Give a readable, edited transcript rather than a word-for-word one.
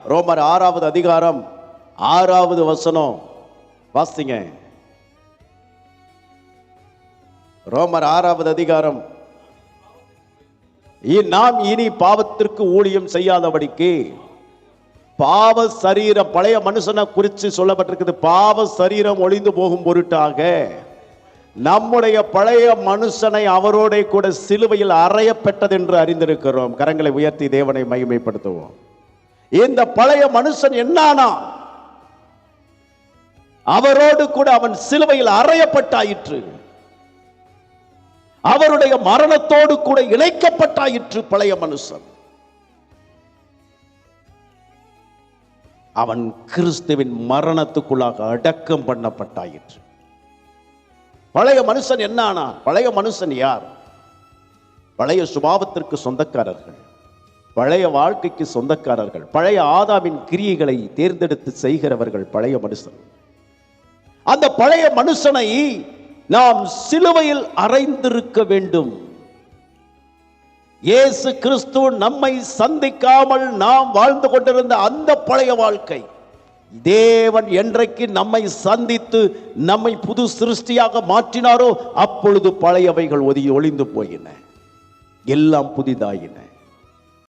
ரோமர் 6வது அதிகாரம் 6வது வசனம் வாசிங்க. ரோமர் 6வது அதிகாரம். நாம் இனி பாவத்திற்கு ஊழியம் செய்யாதபடிக்கு, பாவ சரீரம், பழைய மனுஷனை குறித்து சொல்லப்பட்டிருக்குது. பாவ சரீரம் ஒளிந்து போகும் பொருட்டாக நம்முடைய பழைய மனுஷனை அவரோட கூட சிலுவையில் அறையப்பட்டது என்று அறிந்திருக்கிறோம். கரங்களை உயர்த்தி தேவனை மகிமைப்படுத்துவோம். இந்த பழைய மனுஷன் என்னானா? அவரோடு கூட அவன் சிலுவையில் அறையப்பட்டாயிற்று. அவருடைய மரணத்தோடு கூட இணைக்கப்பட்டாயிற்று. பழைய மனுஷன் அவன் கிறிஸ்துவின் மரணத்துக்குள்ளாக அடக்கம் பண்ணப்பட்டாயிற்று. பழைய மனுஷன் என்னானா? பழைய மனுஷன் யார்? பழைய சுபாவத்திற்கு சொந்தக்காரர்கள், பழைய வாழ்க்கைக்கு சொந்தக்காரர்கள், பழைய ஆதாமின் கிரியைகளை தேர்ந்தெடுத்து செய்கிறவர்கள் பழைய மனுஷன். அந்த பழைய மனுஷனை நாம் சிலுவையில் அறைந்திருக்க வேண்டும். இயேசு கிறிஸ்து நம்மை சந்திக்காமல் நாம் வாழ்ந்து கொண்டிருந்த அந்த பழைய வாழ்க்கை, தேவன் என்றைக்கு நம்மை சந்தித்து நம்மை புது சிருஷ்டியாக மாற்றினாரோ அப்பொழுது பழையவைகள் ஒளிந்து போயின, எல்லாம் புதிதாயின.